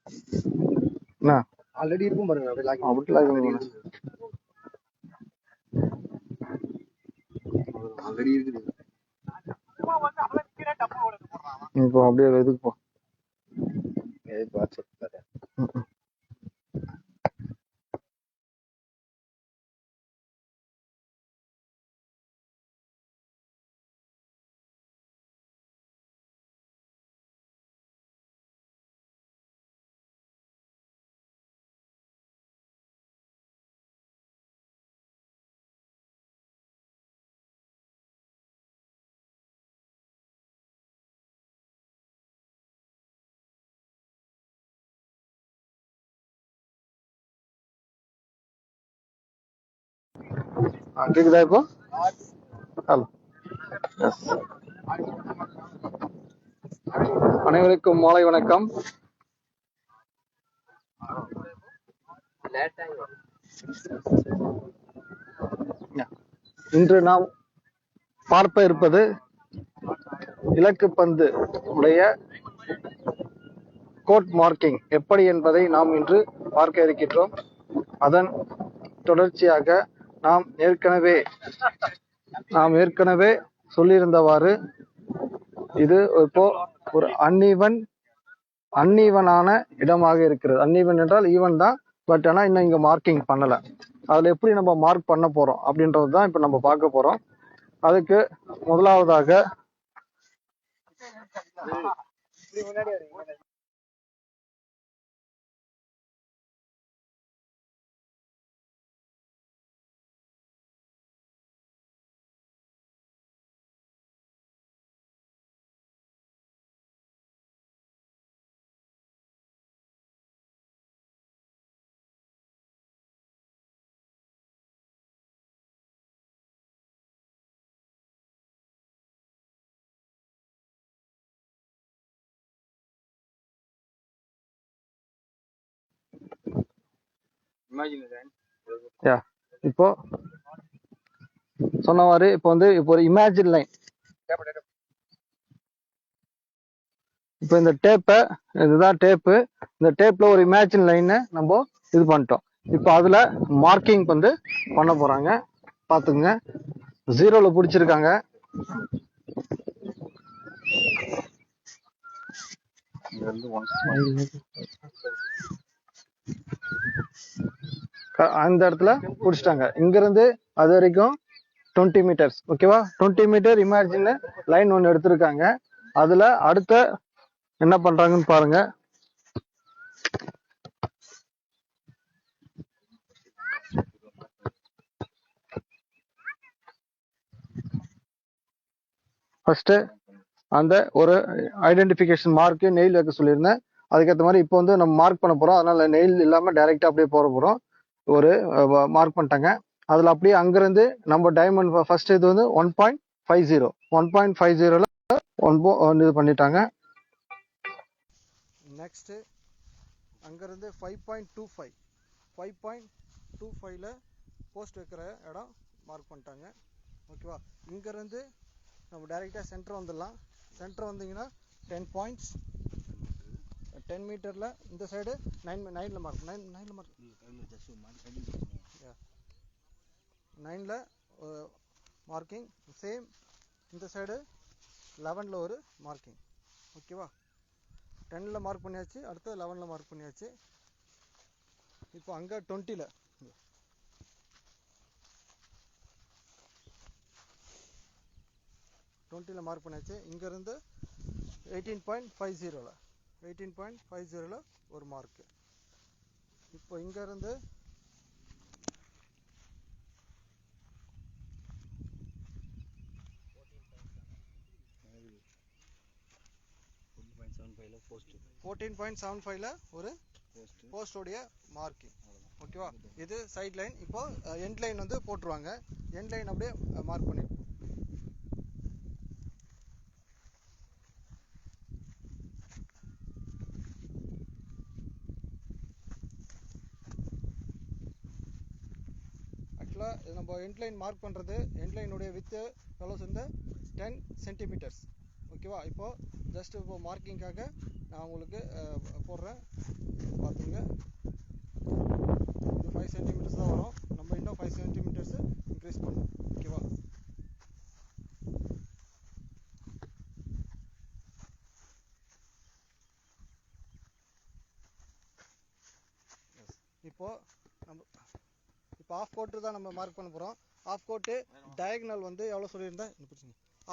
என்ன ஆல்ரெடி இருக்கும் பாருங்க, அப்படியே லாக் அப்படி லாக் ஆல்ரெடி பண்ணுங்க. ஆல்ரெடி இருக்குது. இப்போ அப்படியே இதுக்கு போ. வாட்ஸ்அப் கேக்குதா இப்போ? Hello, yes. அனைவருக்கும் மாலை வணக்கம். இன்று நாம் பார்க்க இருப்பது இலக்கு பந்து உடைய கோட் மார்க்கிங் எப்படி என்பதை நாம் இன்று பார்க்க இருக்கின்றோம். அதன் தொடர்ச்சியாக நாம் ஏற்கனவே சொல்லியிருந்தவாறு இது இப்போ ஒரு அன்ஈவனான இடமாக இருக்கிறது. அன்ஈவன் என்றால் ஈவன் தான், பட் ஆனா இன்னும் இங்க மார்க்கிங் பண்ணல. அதுல எப்படி நம்ம மார்க் பண்ண போறோம் அப்படின்றது தான் இப்ப நம்ம பார்க்க போறோம். அதுக்கு முதலாவதாக இப்போ சொன்னவாறு இப்போ ஒரு இமேஜின் லைன். இப்போ இந்த இதுதான் டேப்பு. இந்த டேப்ல ஒரு இமேஜின் லைனை நம்ம இது பண்ணிட்டோம். இப்போ அதுல மார்க்கிங் பண்ண போறாங்க. பாத்துங்க, 0ல பிடிச்சிருக்காங்க. அந்த இடத்துல பிடிச்சிட்டாங்க. இங்க இருந்து அது வரைக்கும் 20 மீட்டர்ஸ். ஓகேவா? 20 மீட்டர் இமேஜின் லைன் ஒன்னு எடுத்திருக்காங்க. அதுல அடுத்த என்ன பண்றாங்கன்னு பாருங்க. ஃபர்ஸ்ட் அந்த ஒரு ஐடென்டிபிகேஷன் மார்க் நெயில் வைக்க சொல்லியிருந்தேன். அதுக்கேற்ற மாதிரி இப்போ நம்ம மார்க் பண்ண போறோம். அதனால நெயில் இல்லாம டைரக்டா அப்படியே போறோம். ஒரு மார்க் பண்ணிட்டாங்க. அதுல அப்படியே அங்கிருந்து நம்ம டைமண்ட் ஃபர்ஸ்ட் இது 1.50 1.50ல இது பண்ணிட்டாங்க. நெக்ஸ்ட் அங்கிருந்து 5.25ல போஸ்ட் வைக்கிற இடம் மார்க் பண்ணிட்டாங்க. ஓகேவா? இங்க இருந்து நம்ம டைரக்டா சென்டர் வந்துடலாம். சென்டர் வந்தீங்கன்னா 10 பாயிண்ட்ஸ். 10 மீட்டர்ல இந்த சைடு 9ல மார்க் 9ல மார்க்கிங். சேம் இந்த சைடு 11ல ஒரு மார்க்கிங். ஓகேவா? 10ல மார்க் பண்ணியாச்சு, அடுத்து 11ல மார்க் பண்ணியாச்சு. இப்போ அங்க 20ல மார்க் பண்ணியாச்சு. இங்க இருந்து 18.50ல ஒரு மார்க். இப்போ இங்க இருந்து போஸ்ட் 14.75ல ஒரு போஸ்டோடைய மார்க்கிங். ஓகேவா? இது சைட் லைன். இப்போ எண்ட் லைன் போட்டுருவாங்க. எண்ட் லைன் அப்படியே மார்க் பண்ணி நம்ம எண்ட் லைன் மார்க் பண்றது. எண்ட் லைனுடைய வித்து எவ்வளவு? 10 சென்டிமீட்டர்ஸ். ஓகேவா? இப்போ ஜஸ்ட் இப்போ மார்க்கிங்காக நான் உங்களுக்கு போடுறேன். இது 5 சென்டிமீட்டர்ஸ் தான் வரும். நம்ம இன்னும் 5 சென்டிமீட்டர்ஸ் இன்க்ரீஸ் பண்ணுவோம். ஓகேவா? இப்போ ஆஃப் கோட்டு தான் நம்ம மார்க் பண்ண போகிறோம். ஆஃப் கோட்டு டயகனல் வந்து எவ்வளோ சொல்லியிருந்தேன்?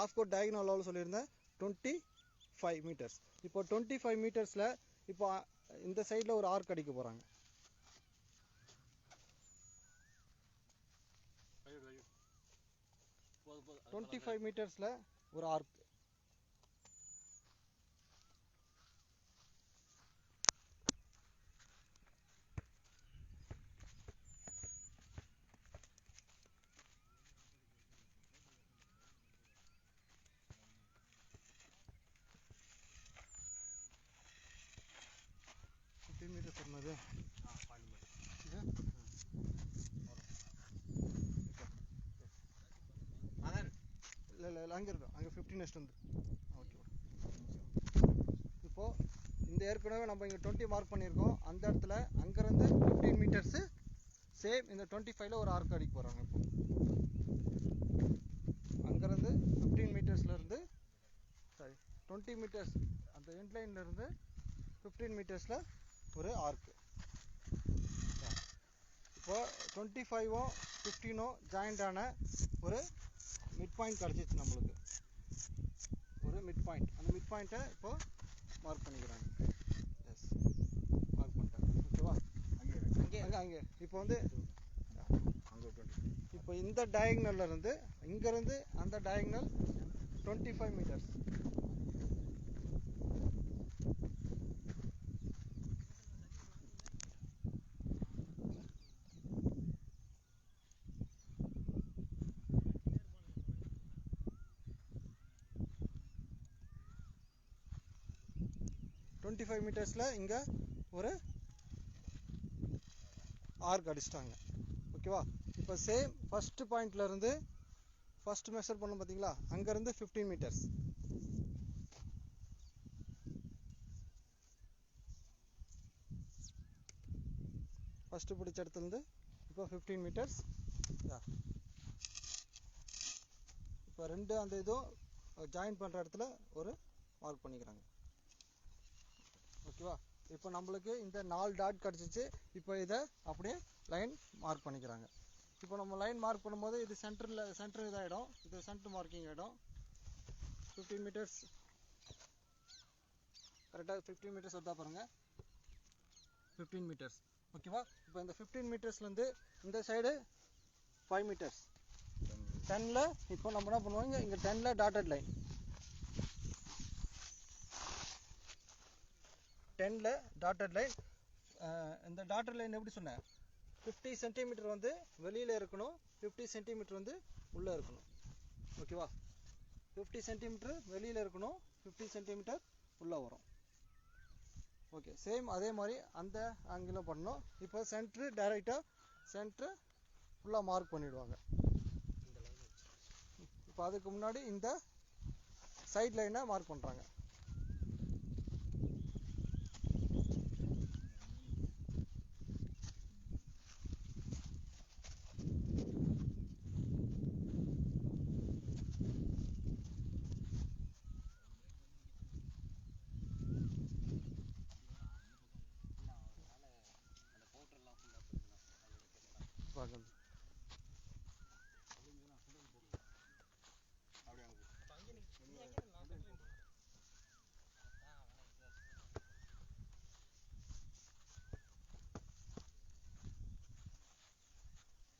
ஆஃப் கோட் டயகனல் எவ்வளோ சொல்லியிருந்தேன்? 25 மீட்டர்ஸ். இப்போ 25 மீட்டர்ஸில் இப்போ இந்த சைடில் ஒரு ஆர்க் அடிக்க போகிறாங்க. டுவெண்ட்டி 25 மீட்டர்ஸில் ஒரு ஆர்க். மீட்டர் சொன்னது இல்லை அங்கே இருக்கும். அங்கே 15 நெக்ஸ்ட் வந்து ஓகே. இப்போது இந்த ஏற்கனவே நம்ம இங்கே 20 மார்க் பண்ணியிருக்கோம். அந்த இடத்துல அங்கேருந்து 15 மீட்டர்ஸு சேம் இந்த 25ல் ஒரு ஆர்க் அடிக்க போகிறாங்க. இப்போ அங்கேருந்து 15 மீட்டர்ஸ்லேருந்து சாரி 20 மீட்டர்ஸ் அந்த எண்ட்லைன்லேருந்து 15 மீட்டர்ஸில் ஒரு ஆர்க்கு. இப்போ 25ம் 15ம் ஜாயிண்டான ஒரு மிட் பாயிண்ட் கிடச்சிச்சு நம்மளுக்கு. ஒரு மிட் பாயிண்ட். அந்த மிட் பாயிண்ட்டை இப்போ மார்க் பண்ணிக்கிறாங்க. எஸ், மார்க் பண்ணிட்டாங்க. ஓகேவா? அங்கே இப்போ வந்து இப்போ இந்த டயகனல்ல இருந்து இங்கேருந்து அந்த டயகனல் 25 மீட்டர்ஸ். மீட்டர்ஸில் இங்கே ஒரு ஆர்க் அடிச்சிட்டாங்க. ஓகேவா? இப்போ சேம் ஃபஸ்ட்டு பாயிண்ட்லேருந்து ஃபஸ்ட் மெஷர் பண்ணோம் பார்த்தீங்களா? அங்கேருந்து 15 மீட்டர்ஸ். ஃபஸ்ட்டு பிடிச்ச இடத்துலேருந்து இப்போ 15 மீட்டர்ஸ். இப்போ ரெண்டு அந்த இதுவும் ஜாயின் பண்ணுற இடத்துல ஒரு மார்க் பண்ணிக்கிறாங்க. ஓகேவா? இப்போ நம்மளுக்கு இந்த 4 டாட் கிடச்சிச்சு. இப்போ இதை அப்படியே லைன் மார்க் பண்ணிக்கிறாங்க. இப்போ நம்ம லைன் மார்க் பண்ணும்போது இது சென்டர் இதாகிடும். இது சென்டர் மார்க்கிங் ஆகிடும். 15 மீட்டர்ஸ் கரெக்டாக 15 மீட்டர்ஸ் வந்தால் பாருங்கள். 15 மீட்டர்ஸ். ஓகேவா? இப்போ இந்த 15 மீட்டர்ஸ்லேருந்து இந்த சைடு 5 மீட்டர்ஸ். 10ல் இப்போ நம்ம என்ன பண்ணுவோம்? இங்கே 10ல் டாட்டட் லைன். 10ல் டாட்டட் லைன். இந்த டாட்டட் லைன் எப்படி சொன்னேன்? 50 சென்டிமீட்டர் வந்து வெளியில் இருக்கணும், 50 சென்டிமீட்டர் வந்து உள்ளே இருக்கணும். ஓகேவா? 50 சென்டிமீட்டர் வெளியில் இருக்கணும், 50 சென்டிமீட்டர் உள்ளே வரும். ஓகே, சேம் அதே மாதிரி அந்த ஆங்கிலும் பண்ணணும். இப்போ சென்ட்ரு டைரெக்டாக சென்ட்ரு ஃபுல்லாக மார்க் பண்ணிவிடுவாங்க. இப்போ அதுக்கு முன்னாடி இந்த சைட் லைனை மார்க் பண்ணுறாங்க. பார்க்கணும்.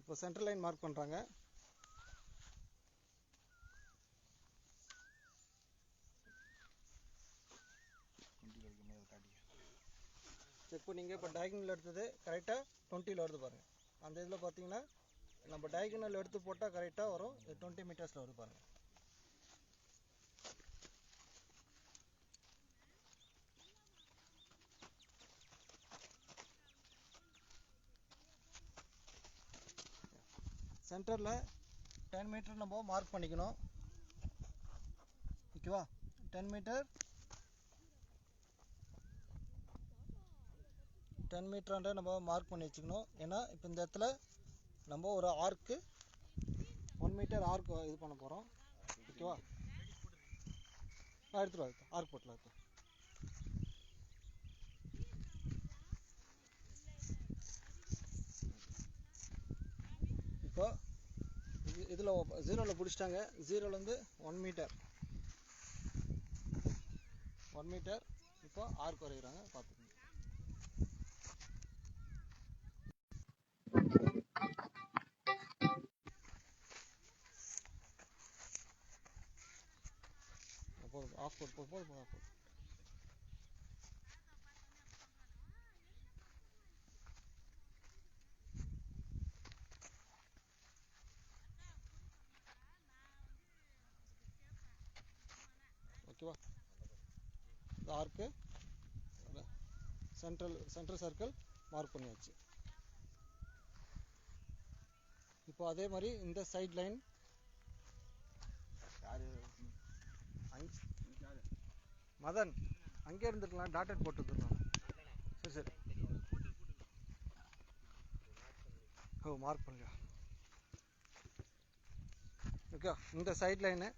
இப்போ சென்டர் லைன் மார்க் பண்ணுறாங்க. செக் பண்ணிங்க. இப்போ டயகனல் எடுத்தது கரெக்டாக 20ல் வருது பாருங்கள். அந்த இதில் பார்த்தீங்கன்னா நம்ம டயகனல் எடுத்து போட்டால் கரெக்டாக வரும். 20 மீட்டர்ஸில் வருது பாருங்கள். சென்டரில் 10 மீட்டர் நம்ம மார்க் பண்ணிக்கணும். ஓகேவா? 10 10 மீட்டராண்ட நம்ம மார்க் பண்ணி வச்சுக்கணும். ஏன்னா இப்போ இந்த இடத்துல நம்ம ஒரு ஆர்க்கு 1 மீட்டர் ஆர்க் இது பண்ண போகிறோம். ஓகேவா? எடுத்துருவா ஆர்க் போட்டலாம். இப்போ இதில் 0ல் பிடிச்சிட்டாங்க. 0லேருந்து 1 மீட்டர் இப்போ ஆர்க் வரைகிறாங்க. பார்த்துக்கோங்க. போதும், ஆஃப் போதும். ஓகேவா? ஆர்க்கு சென்ட்ரல் சர்க்கிள் மார்க் பண்ணியாச்சு. இப்போ அதே மாதிரி இந்த சைட் லைன் மதன் அங்கே இருந்துருக்கலாம், டாட்டட் போட்டு வந்துடலாம். சரி ஓ மார்க் பண்ணுங்க. ஓகே, இந்த சைட் லைனு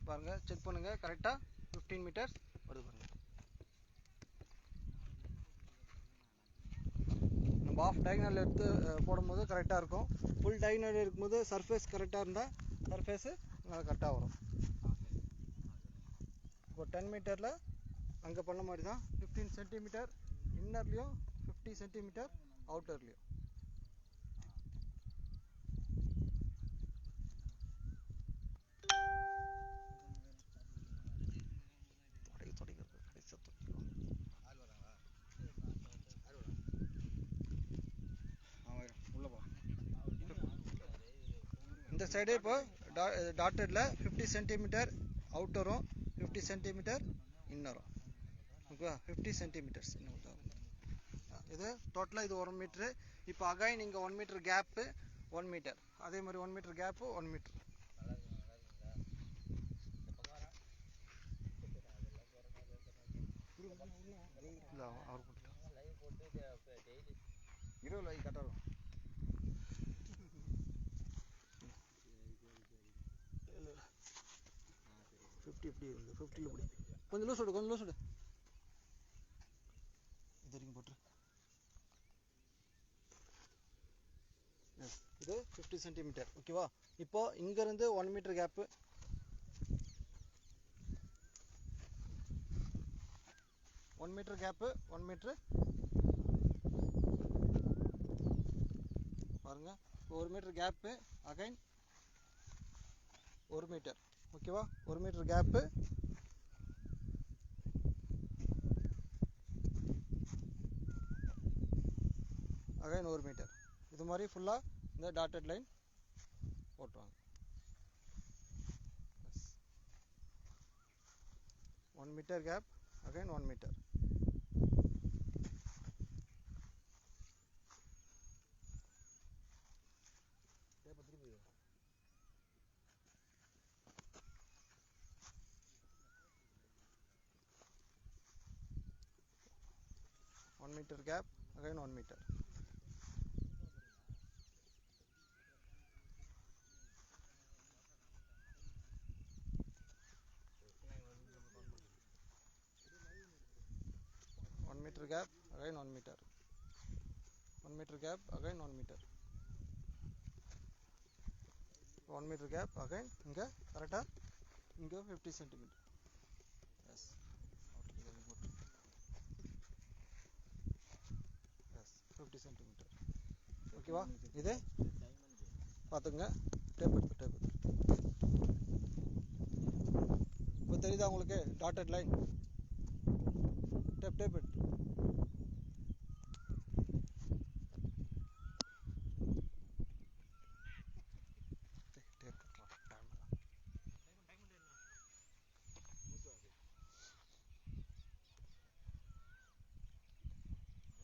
பாருங்க, செக் பண்ணுங்க. கரெக்டாக 15 மீட்டர்ஸ் வருது பாருங்க. நம்ம ஆஃப் டைகனல் எடுத்து போடும்போது கரெக்டாக இருக்கும். ஃபுல் டைகனல் இருக்கும்போது சர்ஃபேஸ் கரெக்டாக இருந்தால் சர்ஃபேஸு கரெக்டாக வரும். இப்போ 10 மீட்டரில் அங்கே பண்ண மாதிரி தான் 15 சென்டிமீட்டர் இன்னர்லேயும் 50 சென்டிமீட்டர் அவுட்டர்லேயும். இந்த சைடு இப்போ டாட்டடில் 50 சென்டிமீட்டர் அவுட்டரும் 50 சென்டிமீட்டர் இன்னரும். ஓகேவா? 50 சென்டிமீட்டர்ஸ் இது டோட்டலாக இது 1 மீட்ரு. இப்போ அகைன் இங்கே 1 மீட்டர் கேப்பு 1 மீட்டர், அதே மாதிரி 1 மீட்டர் கேப்பு 1 மீட்டர். இல்லை அவர் போட்டு 20 கட்டாலும் 50 எப்படி இருந்து 50ல் பிடி. கொஞ்சம் லூஸ் விடு இது வரைக்கும் போட்டு. இது 50 சென்டிமீட்டர். ஓகேவா? இப்போ இங்கேருந்து 1 metre gap, one metre gap 1 metre பாருங்க. 1 மீட்டர் கேப்பு அகைன் 1 மீட்டர். ஓகேவா? 1 மீட்டர் கேப்பு அகைன் 1 மீட்டர். இது மாதிரி ஃபுல்லாக இந்த டாட்டட் லைன் போட்டுவாங்க. 1 meter gap again 1 meter. One meter gap again 1 meter. One meter gap again 1 meter. 1 meter gap again 1 meter. 1 meter gap again inga correct inga 50 centimeter. Yes. Yes, 50 centimeter. Okay va? Ide பாத்துங்க. Tape எடுத்து இப்போ தெரியுதா உங்களுக்கு dotted line? Tape எடுத்து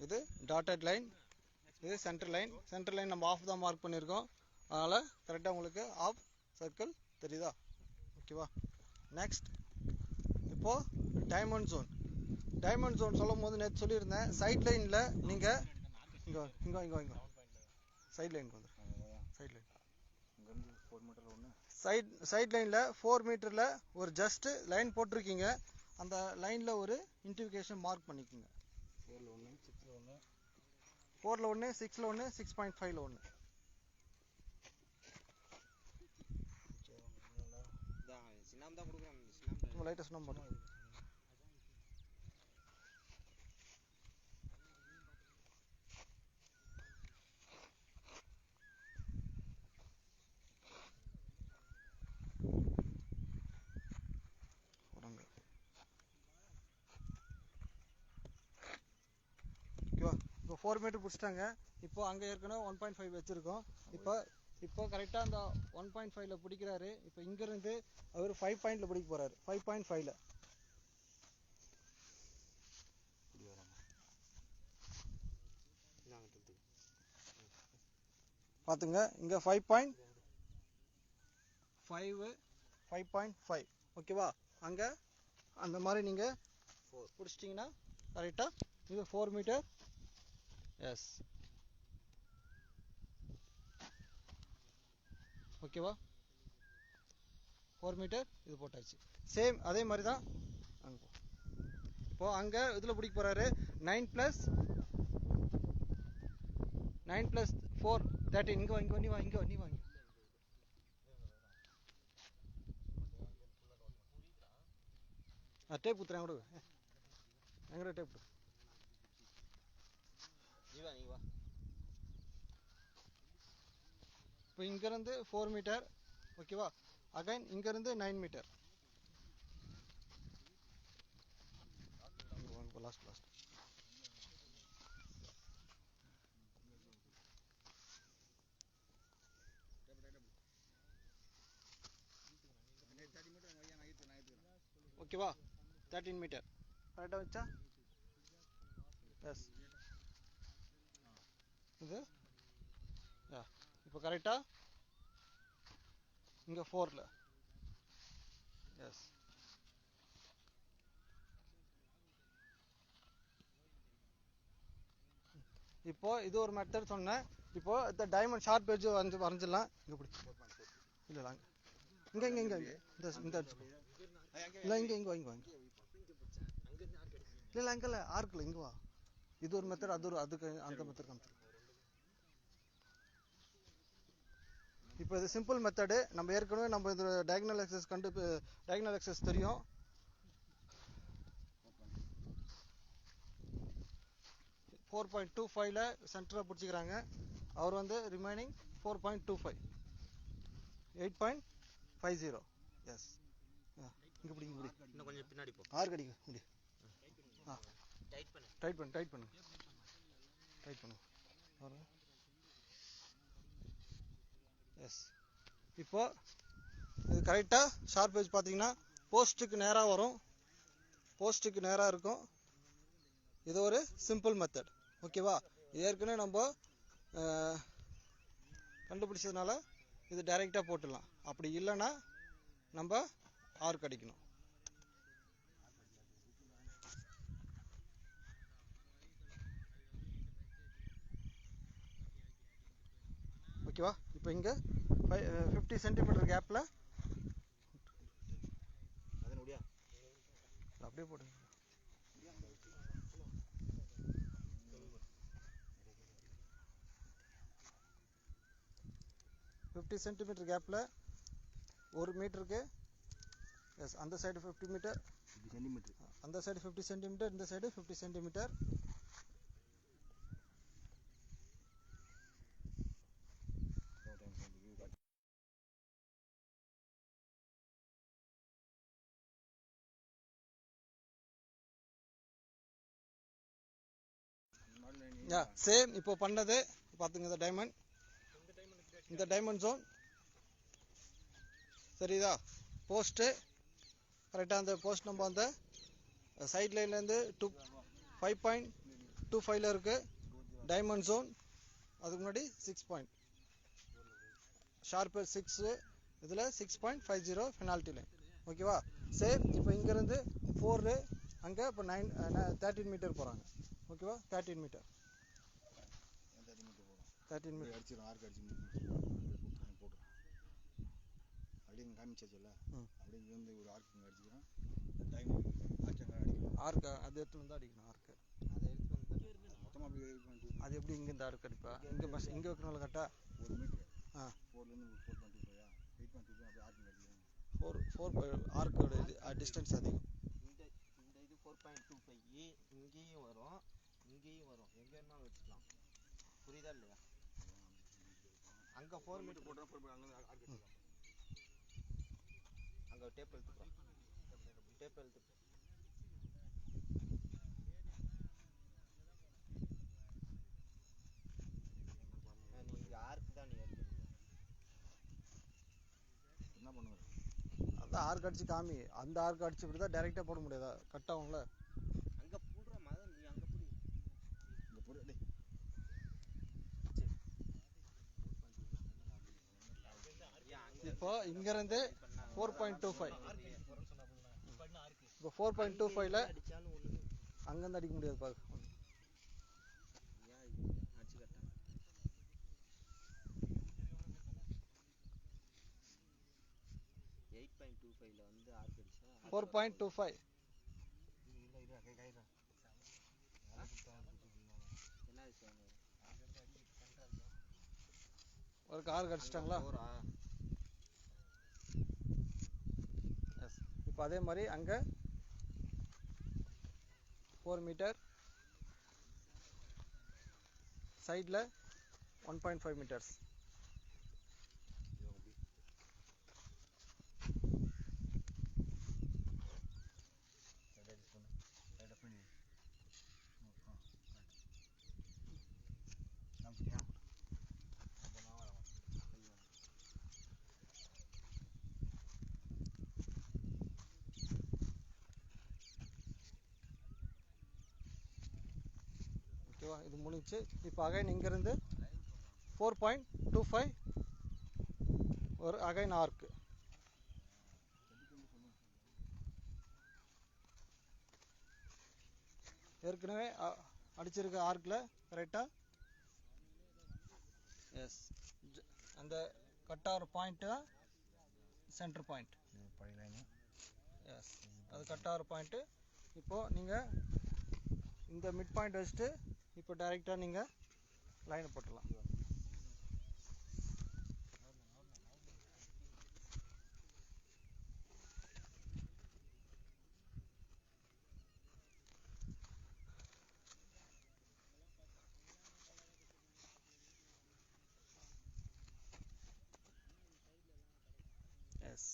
இது dotted line, இது centre line. Centre line நம்ம of தான் மார்க் பண்ணியிருக்கோம், அதனால் கரெக்டாக உங்களுக்கு ஆஃப் சர்க்கிள் தெரியுதா? ஓகேவா? நெக்ஸ்ட் இப்போது டைமண்ட் ஜோன். டைமண்ட் ஜோன் சொல்லும் போது நேற்று சொல்லியிருந்தேன், சைட் லைனில் நீங்கள் இங்கே சைட் லைனுக்கு வந்து சைட் லைன் சைட் லைனில் 4 மீட்டரில் ஒரு ஜஸ்ட் லைன் போட்டிருக்கீங்க. அந்த லைனில் ஒரு இன்டிஃபிகேஷன் மார்க் பண்ணிக்கோங்க. 4ல் 1 6ல் 1 6.5ல் 1. லைட்டாக சுண்ணாம்பு போட்டு ஓகேவா. இப்போ 4 மீட்டர் பிடிச்சிட்டாங்க. இப்போ அங்கே ஏற்கனவே 1.5 வச்சுருக்கோம். இப்போ கரெக்டாக அந்த 1.5ல பிடிக்கிறாரு. இப்போ இங்கேருந்து அவர் 5 பாயிண்டில் பிடிக்க போகிறாரு. 5.5ல் பார்த்துங்க. இங்கே 5.5 ஓகேவா. அங்கே அந்த மாதிரி நீங்கள் பிடிச்சிட்டிங்கன்னா கரெக்டாக இது 4 மீட்டர். எஸ் ஓகேவா. 4 மீட்டர் இது போட்டாச்சு. சேம் அதே மாதிரி தான் அங்கே இப்போது அங்கே இதில் பிடிக்க போகிறாரு. 9 + 4 13. இங்கே நீ வாங்க டேப் குத்துறேன் கூட. எங்கடா டேப்? இப்போ இங்கேருந்து 4 மீட்டர் ஓகேவா. அகைன் இங்கேருந்து 9 மீட்டர். லாஸ்ட் ஓகேவா. 13 மீட்டர் கரெக்டாக வச்சா. எஸ் இது இப்போ கரெக்டாக இங்கே 4ல். எஸ் இப்போ இது ஒரு மெத்தட் சொன்னேன். இப்போ இந்த டைமண்ட் ஷார்ப் எட்ஜ் வரைஞ்சிடலாம். இங்கே இப்படி இல்லை இங்கே இந்த இல்லை இங்கே வாங்க இல்லை அங்கே ஆர்க்கில் இங்கே வா. இது ஒரு மெத்தட், அதுக்கு அந்த மெத்தட் காமிச்சிருக்கோம். இப்போ இது சிம்பிள் மெத்தடு. நம்ம ஏற்கனவே இது டயகனல் எக்ஸஸ் தெரியும். ஃபோர் 4.25ல சென்டராக பிடிச்சிக்கிறாங்க. அவர் ரிமைனிங் 4.25 8.50. எஸ் இங்கே பிடிக்க முடியும். இன்னும் கொஞ்சம் பின்னாடி போ. 6 கடிக்க முடியும். டைட் பண்ணு. எஸ் இப்போ இது கரெக்டாக ஷார்ப் எட்ஜ் பார்த்தீங்கன்னா போஸ்ட்டுக்கு நேராக வரும். போஸ்ட்டுக்கு நேராக இருக்கும். இது ஒரு சிம்பிள் மெத்தட் ஓகேவா. ஏற்கனவே நம்ம கண்டுபிடிச்சதுனால இது டைரெக்டாக போட்டுடலாம். அப்படி இல்லைன்னா நம்ம ஆர்க் அடிக்கணும். ஓகேவா. இப்போ இங்கே 50 சென்டிமீட்டர் கேப்பில் அப்படியே போடுங்க. சென்டிமீட்டர் கேப்பில் 1 மீட்டருக்கு. எஸ் அந்த சைடு 50 மீட்டர், அந்த சைடு 50 சென்டிமீட்டர், இந்த சைடு 50 சென்டிமீட்டர். சேம் இப்போ பண்ணது பார்த்துங்க. இந்த டைமண்ட் ஜோன் சரிதா. போஸ்ட்டு கரெக்டாக அந்த போஸ்ட் நம்ம அந்த சைட் லைன்லேருந்து 5.25ல் இருக்குது டைமண்ட் ஜோன். அதுக்கு முன்னாடி 6 பாயிண்ட் ஷார்ப் 6 இதில் 6.50 பெனால்ட்டி லைன் ஓகேவா. சேம் இப்போ இங்கேருந்து 4 அங்கே இப்போ 13 மீட்டர் போகிறாங்க. ஓகேவா? 13 மீட்டர் 13 மீட்டர் அடிச்சிடும் ஆர்க் அடிச்சு போட்டுரும் அப்படியே காமிச்சாச்சுல்ல. அப்படியே இங்கே வந்து ஒரு ஆர்க் இங்கே அடிச்சுக்கிறோம். டைம் ஆர்க்கு அது எடுத்துன்னு வந்து அடிக்கணும். ஆர்க்கு அதை எடுத்து வந்து மொத்தமாக அப்படியே அது எப்படி இங்கேருந்து ஆர்க் அடிப்பா? இங்கே பஸ் இங்கே வைக்கணும்ல கரெக்டாக 1 மீட்ரு. 4லேருந்து 4.25 8.25 அப்படியே ஆர்க் அடிக்கிறோம். 4 ஆர்க்கோட இது டிஸ்டன்ஸ் அதிகம். இந்த இது 4.25 இங்கேயும் வரும் இங்கேயும் வரும், எங்கே வேணாலும் வச்சுக்கலாம். புரியுதா இல்லையா? அங்கே 4 மீட்டர் போட்டோம். அங்கே ஆர்க் அடிக்கலாம். அங்கே டேப் எழுத்துப்போம். டேப் எழுத்துப்போம். நீங்கள் ஆர்க் தான் நீ எடுக்கணும். என்ன பண்ணுவார்? அந்த ஆர்க் அடிச்சு காமி. அந்த ஆர்க் அடிச்சு இப்படி தான் டைரெக்டாக போட முடியாதா? கட் ஆகும்ல. அங்கே போடுற மாதிரி நீ அங்கே போடு. இங்கே போடு. இப்போ இங்கேருந்து 4.25 இப்போ 4.25ல அடித்தாலும் ஒன்று அங்கேருந்து அடிக்க முடியாது பாரு. ஏன் அடிச்சு கட்டா 8.25ல வந்து ஆர்க் அடிச்சா 4.25 என்ன விஷயம்? ஒரு ஆர்க் அடிச்சிட்டாங்களா? எஸ். இப்போ அதே மாதிரி அங்கே 4 மீட்டர் சைடில் 1.5 மீட்டர்ஸ். ஓகேவா? இது முடிஞ்சு. இப்போ அகைன் இங்கேருந்து 4.25 ஒரு அகைன் ஆர்க்கு. ஏற்கனவே அடிச்சிருக்க ஆர்க்கில் கரெக்டாக எஸ் அந்த கட் ஆகிற பாயிண்ட்டு தான் சென்டர் பாயிண்ட். எஸ், அது கட் ஆகிற பாயிண்ட்டு. இப்போது நீங்கள் இந்த மிட் பாயிண்ட் வச்சுட்டு இப்போ டைரெக்டாக நீங்கள் லைனை போட்டுடலாம். Yes,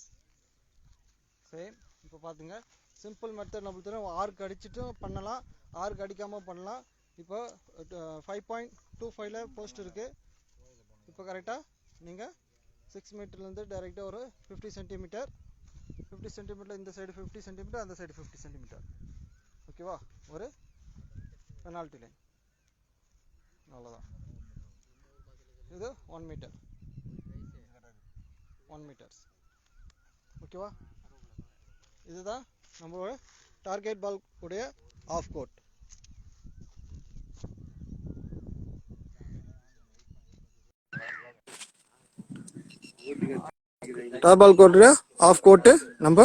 same. இப்போ பார்த்துங்க, சிம்பிள் மெத்தட் நம்மளுக்கு தெரியும். ஆர்க் அடிச்சுட்டும் பண்ணலாம், ஆர்க் அடிக்காமல் பண்ணலாம். இப்போ 5.25ல போஸ்ட் இருக்குது. இப்போ கரெக்டாக நீங்கள் 6 மீட்டர்லேருந்து டைரெக்டாக ஒரு 50 சென்டிமீட்டர் இந்த சைடு 50 சென்டிமீட்டர், அந்த சைடு 50 சென்டிமீட்டர். ஓகேவா? ஒரு பெனால்ட்டி லைன். அவ்வளோதான். இது 1 மீட்டர் 1 மீட்டர்ஸ். ஓகேவா? இதுதான் நம்மளோட டார்கெட் பால் உடைய ஆஃப் கோட். டார்பால் கோட்டு ஆஃப் கோட்டு நம்ம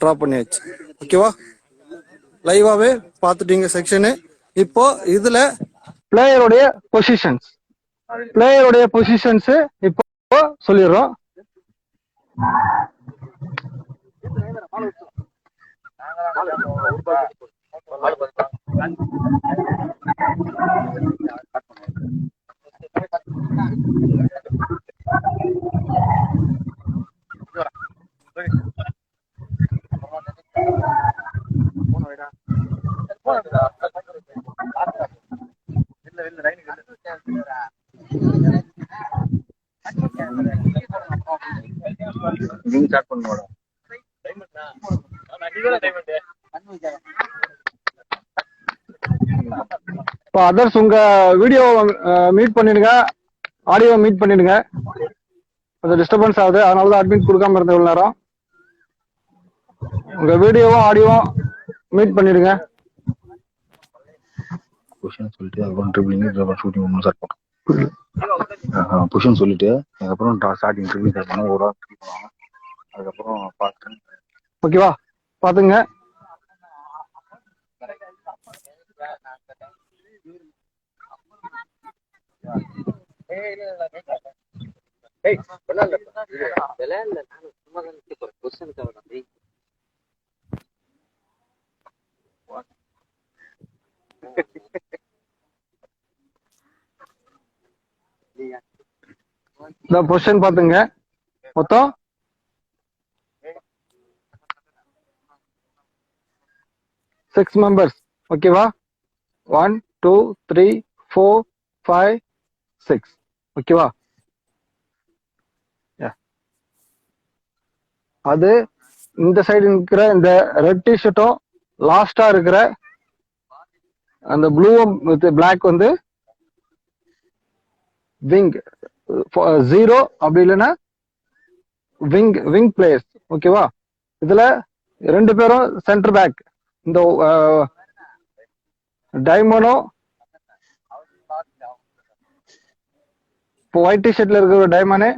ட்ரா பண்ணியாச்சு. ஓகேவா? லைவாவே பார்த்துட்டீங்க செக்ஷனு. இப்போ இதுல பிளேயருடைய பொசிஷன்ஸ் இப்போ சொல்லிடுறோம். இப்போ அதர்ஸ் உங்க வீடியோ மீட் பண்ணிடுங்க, ஆடியோ மீட் பண்ணிடுங்க. கொஞ்சம் டிஸ்டர்பன்ஸ் ஆகுது, அதனால தான் அட்மிட் கொடுக்காம இருந்த இவ்வளவு நேரம். உங்க வீடியோவும் ஆடியோவும் மீட் பண்ணிடுங்க. பொசிஷன் சொல்லிட்டு அதுக்கப்புறம் ட்ரிபிளிங் அப்புறம் ஷூட்டிங் ஒன்று ஸ்டார்ட் பண்ணுறோம். பொசிஷன் சொல்லிட்டு அதுக்கப்புறம் ஸ்டார்டிங் ட்ரிபிளிங் ஸ்டார்ட் பண்ணோம். ஒரு வாரம் ட்ரிபிள் பண்ணுவாங்க. அதுக்கப்புறம் பார்த்து ஓகேவா? பாத்துங்க. இந்த பொசிஷன் பாத்துங்க. மொத்தம் 6 மெம்பர்ஸ். ஓகேவா? 1 2 3 4 5 6. ஓகேவா? அது இந்த சைடு இருக்கிற இந்த ரெட் டிஷர்ட்டும் லாஸ்டா இருக்கிற அந்த ப்ளூவும் வித் பிளாக் வந்து விங் 0 அப்படி இல்லைன்னா விங் பிளேயர்ஸ். ஓகேவா? இதுல 2 பேரும் சென்டர் பேக். இந்த டைமண்டும் இப்போ ஒயிட் டிஷர்ட்ல இருக்கிற டைமண்ட்,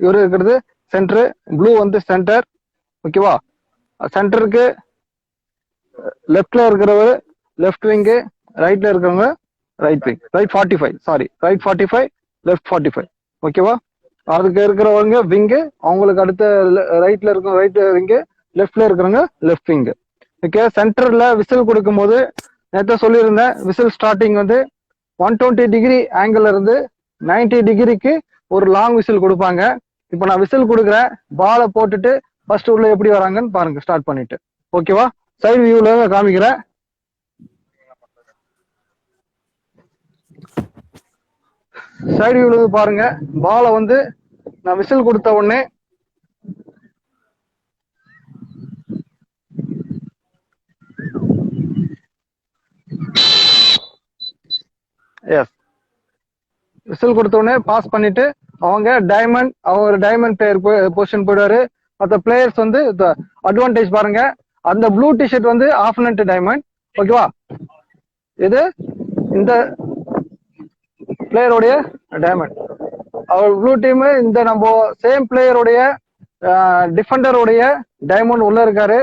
இவரு இருக்கிறது சென்டர், ப்ளூ வந்து சென்டர். ஓகேவா? சென்டருக்கு லெஃப்ட்ல இருக்கிறவர் லெஃப்ட் விங்கு, ரைட்ல இருக்கிறவங்க right wing. Right 45, sorry, right 45, left 45. ஓகேவா? அதுக்கு இருக்கிறவங்க விங்கு, அவங்களுக்கு அடுத்த ரைட்ல இருக்க ரைட் விங்கு, லெஃப்ட்ல இருக்கிறவங்க லெஃப்ட் விங்கு. ஓகே. சென்டர்ல விசில் கொடுக்கும் போது நேற்று சொல்லியிருந்தேன், விசில் ஸ்டார்டிங் வந்து 120 டிகிரி ஆங்கிள் இருந்து 90 டிகிரிக்கு ஒரு லாங் விசில் கொடுப்பாங்க. இப்போ நான் விசில் கொடுக்குறேன், பாலை போட்டுட்டு ஃபர்ஸ்ட் உள்ள எப்படி வராங்கன்னு பாருங்க, ஸ்டார்ட் பண்ணிட்டு. ஓகேவா? சைடு வியூல காமிக்கிறேன். சைடு வியூல பாருங்க, பாலை வந்து நான் விசில் கொடுத்த உடனே எஸ், விசில் கொடுத்த உடனே பாஸ் பண்ணிட்டு அவங்க டைமண்ட் பிளேயர் பொசிஷன் போயிடுவாரு. மற்ற பிளேயர்ஸ் வந்து அட்வான்டேஜ் பாருங்க. அந்த ப்ளூ டிஷர்ட் வந்து ஆப்போனன்ட் டைமண்ட். ஓகேவா? இது இந்த பிளேயருடைய டைமண்ட். அவர் ப்ளூ டீம் இந்த நம்ம சேம் பிளேயருடைய டிஃபெண்டருடைய டைமண்ட் உள்ள இருக்காரு.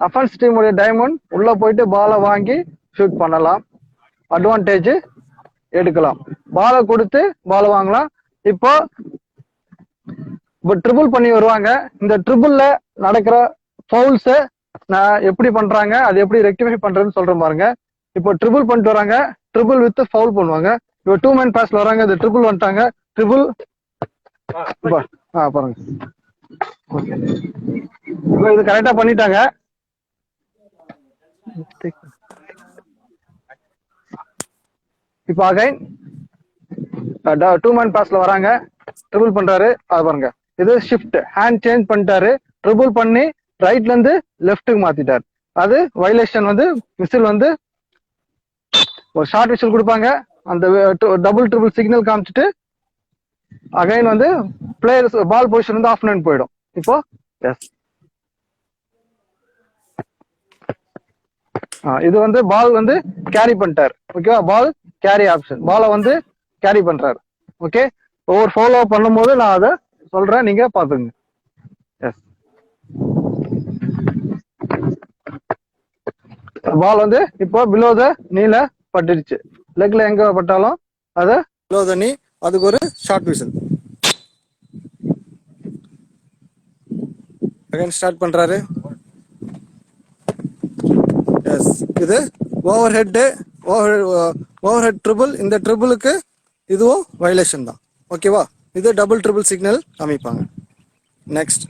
அஃபென்ஸ் டீமுடைய டைமண்ட் உள்ள போயிட்டு பாலை வாங்கி ஷூட் பண்ணலாம், அட்வான்டேஜ் எடுக்கலாம். பாலை கொடுத்து பாலை வாங்கலாம். இப்போ ட்ரிபிள் பண்ணி வருவாங்க. இந்த ட்ரிபிள்ல நடக்கிற ஃபவுல்ஸ் நான் எப்படி பண்றாங்க, அது எப்படி ரெக்டிஃபை பண்றதுன்னு சொல்றேன் பாருங்க. இப்போ ட்ரிபிள் பண்ணிட்டு வராங்க, ட்ரிபிள் வித் ஃபவுல் பண்ணுவாங்க. இப்போ 2 மேன் பாஸ்ல வராங்க, இந்த ட்ரிபிள் வந்துட்டாங்க, ட்ரிபிள் பாருங்க. இப்போ இது கரெக்டா பண்ணிட்டாங்க. இப்போ அகைன் 2 மேன் பாஸ்ல வராங்க, ட்ரிபிள் பண்றாரு, அது பாருங்க. இது ஷிஃப்ட், ஹேண்ட் சேஞ்ச் பண்ணிட்டாரு, ட்ரிபிள் பண்ணி ரைட்ல இருந்து லெஃப்ட்டுக்கு மாத்திட்டாரு. அது வைலேஷன் வந்து விசில் வந்து ஒரு ஷார்ட் விசில் கொடுப்பாங்க. அந்த டபுள் ட்ரிபிள் சிக்னல் காமிச்சிட்டு அகைன் வந்து பிளேயர்ஸ் பால் பொசிஷன் வந்து ஆஃப் அண்ட் போயிடும். இப்போ எஸ், இது வந்து பால் வந்து கேரி பண்ணிட்டாரு. ஓகேவா? பால் கேரி ஆப்ஷன், பாலை வந்து கேரி பண்றாரு. ஓகே. ஒவ்வொரு ஃபாலோ பண்ணும்போது நான் அதை சொல்றேன், நீங்க பாத்துங்க. எஸ், பால் வந்து இப்போ பிலோ த நீல பட்டுடுச்சு. லெக்ல எங்க பட்டாலும் அது பிலோ த நீ, அதுக்கு ஒரு ஷார்ட் விசில். அகைன் ஸ்டார்ட் பண்றாரு. எஸ், இது ஓவர் ஹெட் ட்ரிபிள். இந்த ட்ரிபிளுக்கு இதுவும் வயலேஷன் தான். ஓகேவா? இது டபுள் ட்ரிபிள் சிக்னல் அமைப்பாங்க. நெக்ஸ்ட்,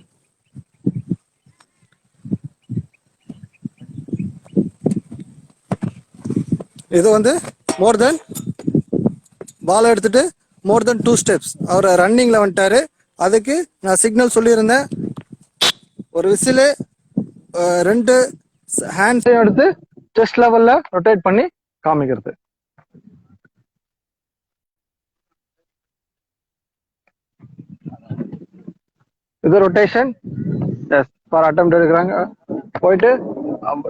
இது வந்து மோர் தென் பால் எடுத்துட்டு மோர் தென் 2 ஸ்டெப்ஸ் அவர் ரன்னிங்ல வந்துட்டாரு. அதுக்கு நான் சிக்னல் சொல்லியிருந்தேன், ஒரு விசிலு 2 ஹேண்ட்ஸையும் எடுத்து செஸ்ட் லெவல்ல ரொட்டேட் பண்ணி காமிக்கிறது. இது ரொட்டேஷன். எஸ், ஃபார் அட்டெம்ப்ட் எடுக்கிறாங்க, போயிட்டு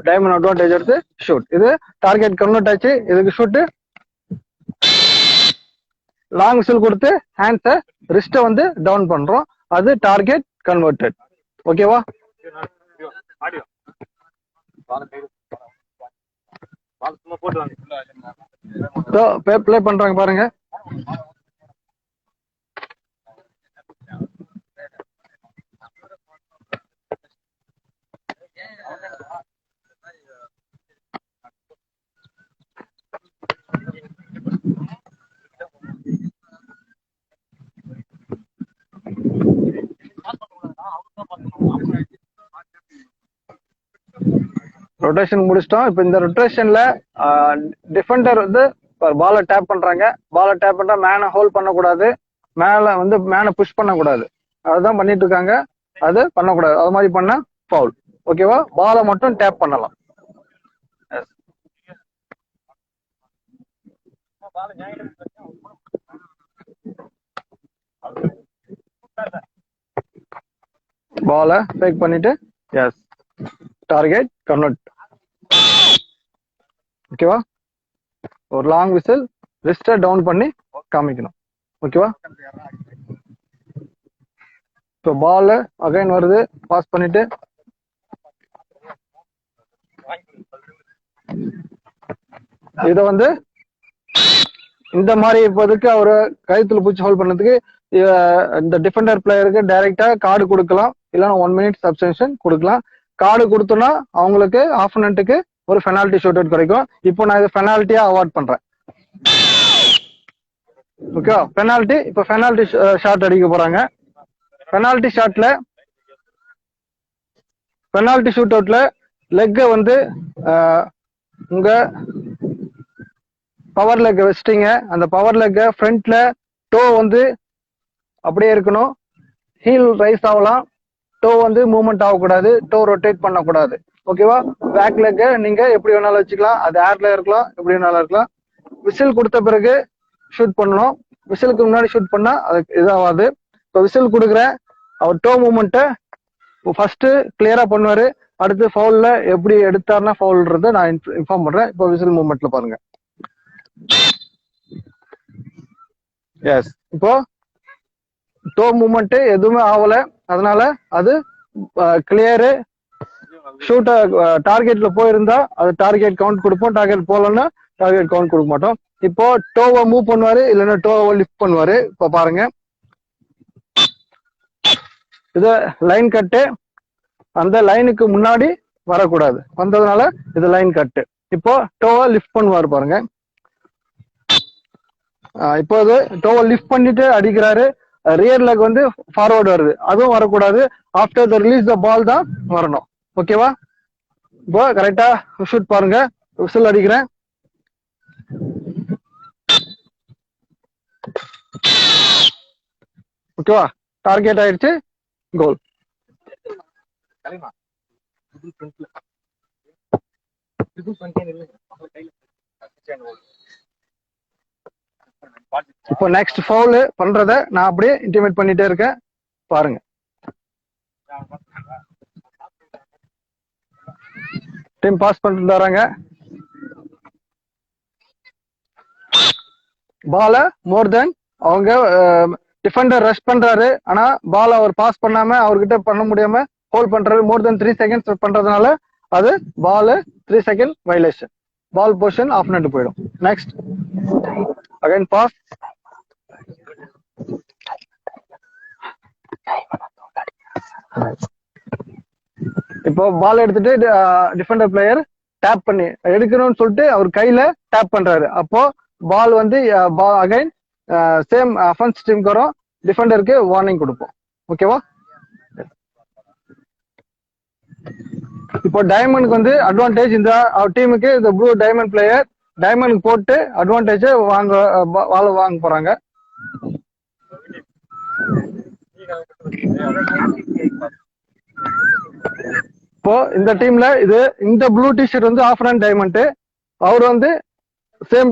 டைமண்ட் அட்வான்டேஜ் எடுத்து ஷூட். இது டார்கெட் கன்வெர்ட் ஆச்சு, இதுக்கு ஷூட். லாங் விசில் கொடுத்து ஹேண்ட்ஸை ரிஸ்ட்டை வந்து டவுன் பண்றோம், அது டார்கெட் கன்வெர்டட். ஓகேவா? ப்ளே பண்றாங்க பாருங்க. ரொட்டேஷன் முடிச்சிட்டோம். இப்போ இந்த ரொட்டேஷன்ல டிஃபெண்டர் வந்து பாலை டேப் பண்றாங்க. பாலை டேப் பண்றா மேனை ஹோல்ட் பண்ணக்கூடாது, மேல வந்து மேனை புஷ் பண்ணக்கூடாது, அதுதான் பண்ணிட்டு இருக்காங்க. அது பண்ணக்கூடாது, அது மாதிரி பண்ணா ஃபவுல். ஓகேவா? பாலை மட்டும் டேப் பண்ணலாம். பாலை ஃபேக் பண்ணிட்டு எஸ் டார்கெட் கன்வெர்ட். ஓகேவா? ஒரு லாங் விசில் ரிஸ்ட்டை டவுன் பண்ணி காமிக்கணும். ஓகேவா? இப்போ பால் அகைன் வருது, பாஸ் பண்ணிட்டு இத வந்து இந்த மாதிரி இப்போதைக்கு அவரு கழுத்துல பூச்சி ஹோல்ட் பண்ணதுக்கு இந்த டிஃபெண்டர் பிளேயருக்கு டைரக்டா கார்டு கொடுக்கலாம், இல்லைன்னா 1 minute சப்ஸ்டென்ஷன் கொடுக்கலாம். கார்டு கொடுத்தோம்னா அவங்களுக்கு ஆப்போனன்ட்டுக்கு ஒரு பெனால்டி ஷூட் அவுட் கிடைக்கும். இப்போ நான் இதை பெனால்ட்டியா அவார்ட் பண்றேன். Okay, penalty. இப்போ பெனால்டி ஷாட் அடிக்க போறாங்க. பெனால்டி ஷாட்ல பெனால்டி ஷூட் அவுட்ல லெக்கை வந்து உங்க பவர் லெக் வச்சிட்டீங்க. அந்த பவர் லெக்க ஃப்ரண்ட்ல டோ வந்து அப்படியே இருக்கணும், ஹீல் ரைஸ் ஆகலாம், டோ வந்து மூவ்மெண்ட் ஆகக்கூடாது, டோ ரொட்டேட் பண்ணக்கூடாது. ஓகேவா? பேக் லெக்க நீங்க எப்படி வேணாலும் வச்சுக்கலாம், அது ஏர்ல இருக்கலாம், எப்படி வேணாலும் இருக்கலாம். விசில் கொடுத்த பிறகு ஷூட் பண்ணணும். விசிலுக்கு முன்னாடி ஷூட் பண்ணா அது இதாகாது. இப்போ விசில் கொடுக்குறேன், அவர் டோ மூவ்மெண்ட்டை ஃபர்ஸ்ட் கிளியரா பண்ணுவாரு. அடுத்து ஃபவுல்ல எப்படி எடுத்தாருன்னா ஃபவுல்ன்றதை நான் இன்ஃபார்ம் பண்றேன். இப்போ விசில் மூவ்மெண்ட்ல பாருங்க. எஸ், இப்போ டோ மூவ்மெண்ட் எதுவுமே ஆகல, அதனால அது கிளியரு. ஷூட் டார்கெட்ல போயிருந்தா அது டார்கெட் கவுண்ட் கொடுப்போம், டார்கெட் போகலன்னா டார்கெட் கவுண்ட் கொடுக்க மாட்டோம். இப்போ டோவை மூவ் பண்ணுவாரு, இல்லைன்னா டோவை லிஃப்ட் பண்ணுவாரு. இப்போ பாருங்க, இது லைன் கட்டு, அந்த லைனுக்கு முன்னாடி வரக்கூடாது, வந்ததுனால இது லைன் கட்டு. இப்போ டோவை லிஃப்ட் பண்ணுவாரு பாருங்க. இப்போ இது டோவை லிஃப்ட் பண்ணிட்டு அடிக்கிறாரு, ரியர் லெக் வந்து ஃபார்வர்டு வருது, அதுவும் வரக்கூடாது. ஆஃப்டர் த ரிலீஸ் த பால் தான் வரணும். ஓகேவா? இப்போ கரெக்டா ஷூட் பாருங்க. விசில் அடிக்கிறேன். ஓகேவா? டார்கெட் ஆயிடுச்சு, கோல். இப்போ நெக்ஸ்ட் ஃபவுல் பண்றத நான் அப்படியே இன்டிமேட் பண்ணிட்டே இருக்கேன், பாருங்க. டீம் பாஸ் பண்ணிட்டு வராங்க. பால மோர் தென் அவங்க டிஃபெண்டர் ரஷ் பண்றாரு, ஆனா பால் அவர் பாஸ் பண்ணாம அவர்கிட்ட பண்ண முடியாம ஹோல்ட் பண்றாரு. மோர் தென் 3 seconds பண்றதுனால அது ball 3 second violation. Ball position opponent போயிடும். Next again pass. இப்போ பால் எடுத்துட்டு டிஃபெண்டர் பிளேயர் டேப் பண்ணி எடுக்கணும்னு சொல்லிட்டு அவர் கையில டேப் பண்றாரு. அப்போ பால் வந்து அகைன் சேம் அஃபென்ஸ் டீமுக்கு வரும், டிஃபெண்டருக்கு வார்னிங் கொடுப்போம். ஓகேவா? இப்போ டைமண்டுக்கு வந்து அட்வான்டேஜ், இந்த டீமுக்கு இந்த ப்ளூ டைமண்ட் பிளேயர் டைமண்ட் போட்டு அட்வான்டேஜ் வாங்க போறாங்க. இப்போ இந்த டீம்ல இது இந்த ப்ளூ டிஷர்ட் வந்து ஆஃப்ரன் டைமண்ட், அவர் வந்து சேம்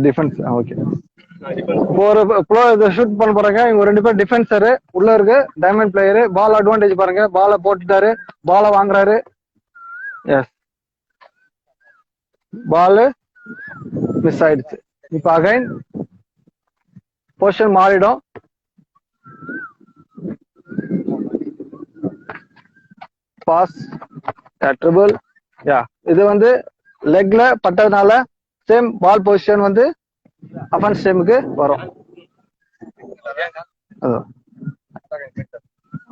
டிஃபென்ஸ். ஓகே, இப்போ ஒரு ப்ளோ ஷூட் பண்ண போறாங்க. இவங்க 2 பேர் டிஃபென்சரு, உள்ள இருக்கு டைமண்ட் பிளேயரு. பால் அட்வான்டேஜ் பாருங்க. பாலை போட்டுட்டாரு, பாலை வாங்குறாரு. எஸ், பால் மிஸ் ஆயிடுச்சு. இப்ப அகைன் பொசிஷன் மாறிடும். Pass, triple. யா, இது வந்து லெக்ல பட்டதுனால சேம் பால் பொசிஷன் வந்து அஃபென்ஸ் டீமுக்கு வரும்.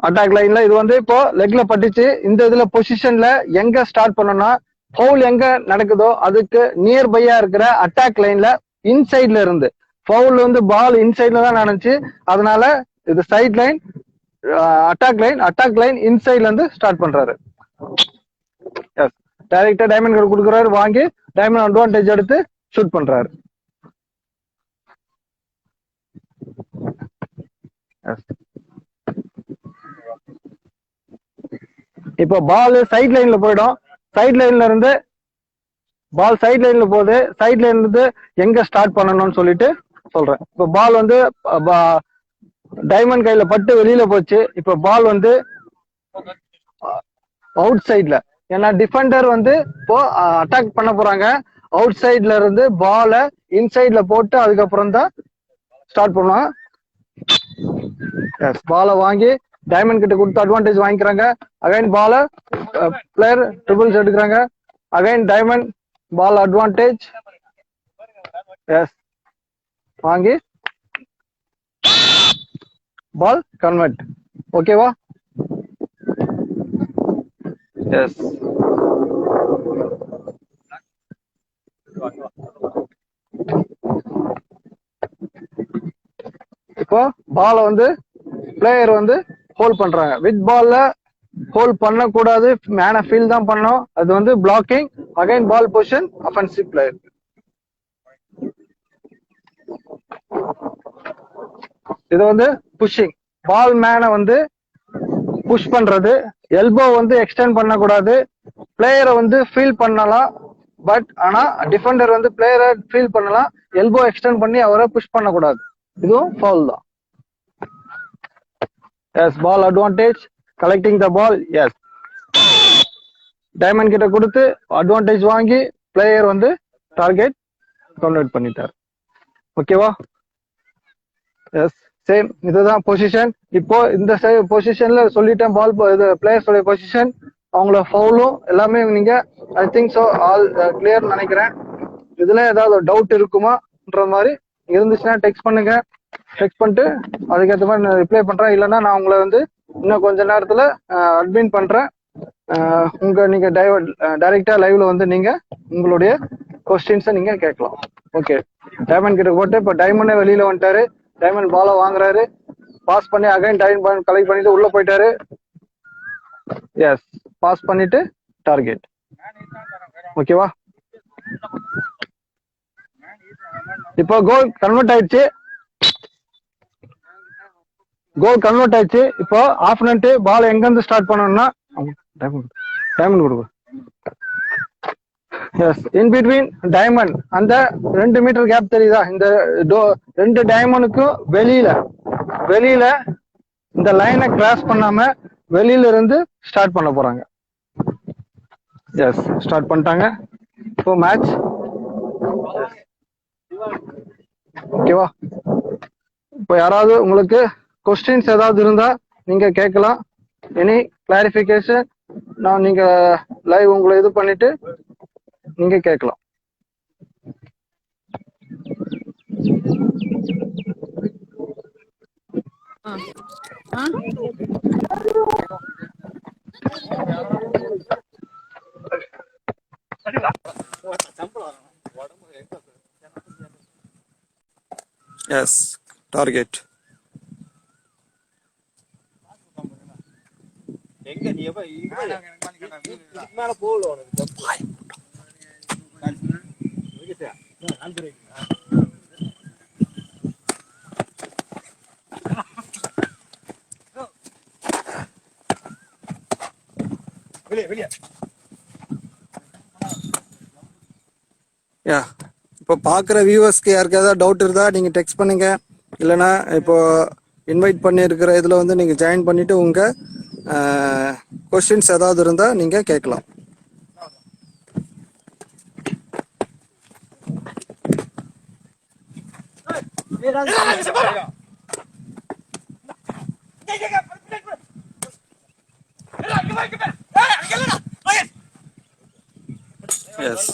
அட்டாக் லைன்ல இது வந்து இப்போ லெக்ல பட்டுச்சு. இந்த இதுல பொசிஷன்ல எங்க ஸ்டார்ட் பண்ணணும்னா, ஃபவுல் எங்க நடக்குதோ அதுக்கு நியர் பையா இருக்கிற அட்டாக் லைன்ல இன்சைட்ல இருந்து, ஃபவுல் வந்து பால் இன்சைட்ல தான் நடந்துச்சு. அதனால இது சைட் லைன், அட்டாக் லைன் இன்சைட்ல இருந்து ஸ்டார்ட் பண்றாரு. எஸ், டைரக்டா டைமண்ட் கார்டு கொடுக்குறாரு, வாங்கி டைமண்ட் அட்வான்டேஜ் எடுத்து ஷூட் பண்றாரு. இப்போ பால் சைட் லைன்ல போயிடும். சைட் லைன்ல இருந்து பால் சைட் லைன்ல போகுது. சைட் லைன்ல இருந்து எங்க ஸ்டார்ட் பண்ணணும்னு சொல்லிட்டு சொல்றேன். இப்போ பால் வந்து டைமண்ட் கையில பட்டு வெளியில போச்சு. இப்போ பால் வந்து அவுட் சைட்ல, ஏன்னா டிஃபெண்டர் வந்து இப்போ அட்டாக் பண்ண போறாங்க. அவுட் சைட்ல இருந்து பால இன்சைட்ல போட்டு அதுக்கப்புறம் தான் ஸ்டார்ட் பண்ணுவான். எஸ், பாலை வாங்கி டைமண்ட் கிட்ட கொடுத்து அட்வான்டேஜ் வாங்கிக்கிறாங்க. அகைன் பால பிளேயர் ட்ரிபிள்ஸ் எடுக்கிறாங்க. அகைன் டைமண்ட் பால் அட்வான்டேஜ். எஸ், வாங்கி பால் கன்வெர்ட். ஓகேவா? எஸ், இப்போ பால வந்து பிளேயர் வந்து ஹோல்ட் பண்றாங்க. வித் பால்ல ஹோல்ட் பண்ண கூடாது, மேன ஃபீல் தான் பண்ணோம். அது வந்து பிளாக்கிங். அகைன் பால் பொசிஷன் அஃபென்சிவ் பிளேயர். இது வந்து புஷிங். பால் மேன வந்து புஷ் பண்றது. எல்போ வந்து எக்ஸ்டெண்ட் பண்ண கூடாது. பிளேயரை வந்து ஃபீல் பண்ணலாம், பட் ஆனா டிஃபெண்டர் வந்து பிளேயரை ஃபீல் பண்ணலாம். எல்போ எக்ஸ்டெண்ட் பண்ணி அவரை புஷ் பண்ண கூடாது. இதுவும் ஃபவுல் தான். Yes, ball advantage, collecting the ball. Yes, Diamond கிட்ட கொடுத்து அட்வான்டேஜ் வாங்கி பிளேயர் வந்து டார்கெட் கன்வெர்ட் பண்ணிட்டார். ஓகேவா? எஸ், சேம் இதுதான் பொசிஷன். இப்போ இந்த பொசிஷன்ல சொல்லிட்டேன். பால் இது பிளேயர்ஸோட பொசிஷன், அவங்கள ஃபவுலும் எல்லாமே நீங்க I think so all clear நினைக்கிறேன். இதுல ஏதாவது டவுட் இருக்குமான்ற மாதிரி இருந்துச்சுன்னா டெக்ஸ்ட் பண்ணுங்க. டெக்ஸ்ட் பண்ணிட்டு அதுக்கேற்ற மாதிரி நான் ரிப்ளை பண்றேன். இல்லைன்னா நான் உங்களை வந்து இன்னும் கொஞ்ச நேரத்துல அட்மின் பண்றேன். நீங்க டைரக்டா லைவ்ல வந்து நீங்க உங்களுடைய கொஸ்டின்ஸை நீங்க கேட்கலாம். ஓகே, டைமண்ட் கிட்ட போட்டு இப்போ டைமண்டே வெளியில வந்துட்டாரு. டைமண்ட் பாலை வாங்குறாரு, பாஸ் பண்ணி அகைன் டைமண்ட் கலெக்ட் பண்ணிட்டு உள்ள போயிட்டாரு. எஸ், பாஸ் பண்ணிட்டு டார்கெட். ஓகேவா? இப்போ கோல் கன்வெர்ட் ஆயிடுச்சு. இப்போ ஆஃப்னன்ட் பால் எங்க இருந்து ஸ்டார்ட் பண்ணணும்னா டைமண்ட் கொடுக்கும். எஸ், இன் பிட்வீன் டைமண்ட், அந்த 2 மீட்டர் கேப் தெரியுதா? இந்த 2 டைமண்டுக்கும் வெளியில இந்த லைனை கிராஸ் பண்ணாம வெளியில இருந்து ஸ்டார்ட் பண்ண போறாங்க. எஸ், ஸ்டார்ட் பண்ணிட்டாங்க. இப்போ மேட்ச். ஓகேவா? இப்போ யாராவது உங்களுக்கு கொஸ்டின்ஸ் ஏதாவது இருந்தா நீங்க கேட்கலாம். எனி கிளாரிபிகேஷன் நான் நீங்க லைவ் உங்களை இது பண்ணிட்டு நீங்க கேட்கலாம். Yes, target. எங்க நீ மேல போகல யா, இப்போ பார்க்குற வியூவர்ஸ்க்கு யாருக்காவது டவுட் இருந்தால் நீங்கள் டெக்ஸ்ட் பண்ணுங்க, இல்லைனா இப்போ இன்வைட் பண்ணியிருக்கிற இதில் வந்து நீங்கள் ஜாயின் பண்ணிவிட்டு உங்கள் கொஸ்டின்ஸ் ஏதாவது இருந்தால் நீங்கள் கேட்கலாம். எஸ்,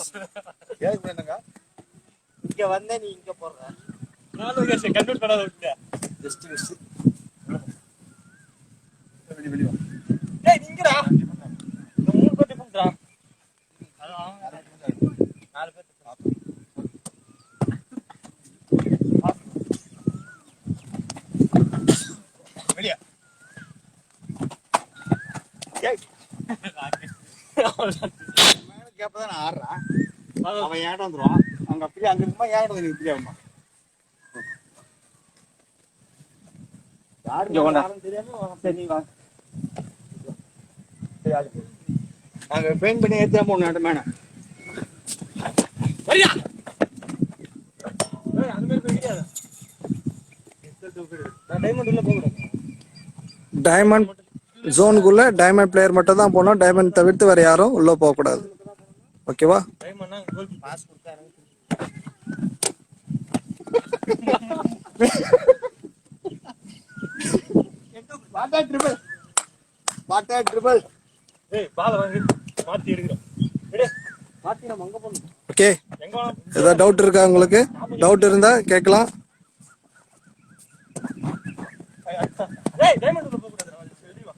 இங்க வந்தே நீ இங்க போடுற நானும் கன்வெர்ட் பண்ணாத விட்டு ஜஸ்ட் மிஸ். வெளிய டேய் நிங்கடா இந்த மூணு பேர் டிஃபன்ஸ்டா. அதான் நாலு பேர் வெளிய ஏய் மேல கேப்ப தான் ஆடுறான். அவன் ஏன்டா வந்துருவான் அங்க அப்படியே அங்க இருக்குமா ஏன்டா வந்து இப்படி ஆகுமா யாரும் தெரியாம சரி நீ வா நாங்க பெயிண்ட் பண்ணி ஏத்தாம போனோம் மேன வரியா அந்த மாதிரி போயிடாத நான் டைமண்ட் உள்ள போறேன். டைமண்ட் ஜோனுக்குள்ள டைமண்ட் பிளேயர் மட்டும் தான் போகணும். டைமண்ட் தவிர்த்து வேற யாரும் உள்ள போகக்கூடாது. ஓகேவா? டைமண்ட்னா கோல் பாஸ் கொடுத்தாரு. பாட்டா ட்ரிபிள் ஏய் பால் வாங்கி மாத்தி எடுக்கறோம். எடே மாத்தி நம்ம அங்க போறோம். ஓகே, ஏதாவது டவுட் இருக்கா உங்களுக்கு? டவுட் இருந்தா கேட்கலாம். ஏய் டைமண்ட் உள்ள போக கூடாது. சரி வா.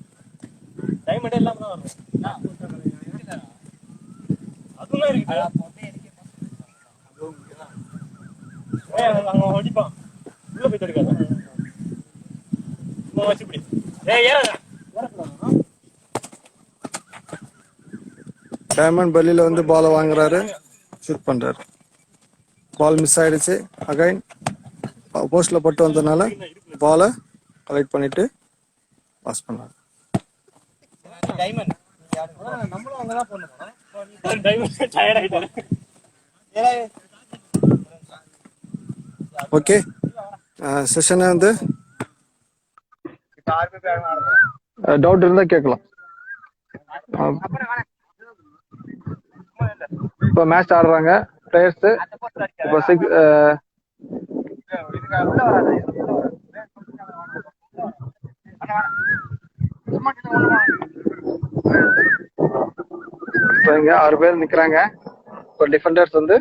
டைமண்ட் எல்லாம் தான் வரும். அதுல இருக்கு. ஏய் அங்க ஓடிப்பான். உள்ள போய் தடுக்காத. வச்சு பிடி. ஏய் ஏறடா. டைமண்ட் பல்லில வந்து பாலை வாங்குறாரு, ஷூட் பண்றாரு. பால் மிஸ் ஆயிடுச்சு. அகைன் போஸ்ட்ல பட்டு வந்ததுனால பாலை கலெக்ட் பண்ணிட்டு பாஸ் பண்ணாரு. டைமண்ட் நம்மளும் அங்க தான் போறோம். டைமண்ட் டயர்ட் ஆயிட்டாரு. ஓகே, செஷனை வந்து டவுட் இருந்தா கேட்கலாம். இப்போ மேட்ச் ஆடுறாங்க பிளேயர்ஸ். இப்போ 6 இப்போ இங்க 6 பேர் நிக்கிறாங்க. இப்போ டிஃபெண்டர்ஸ் வந்து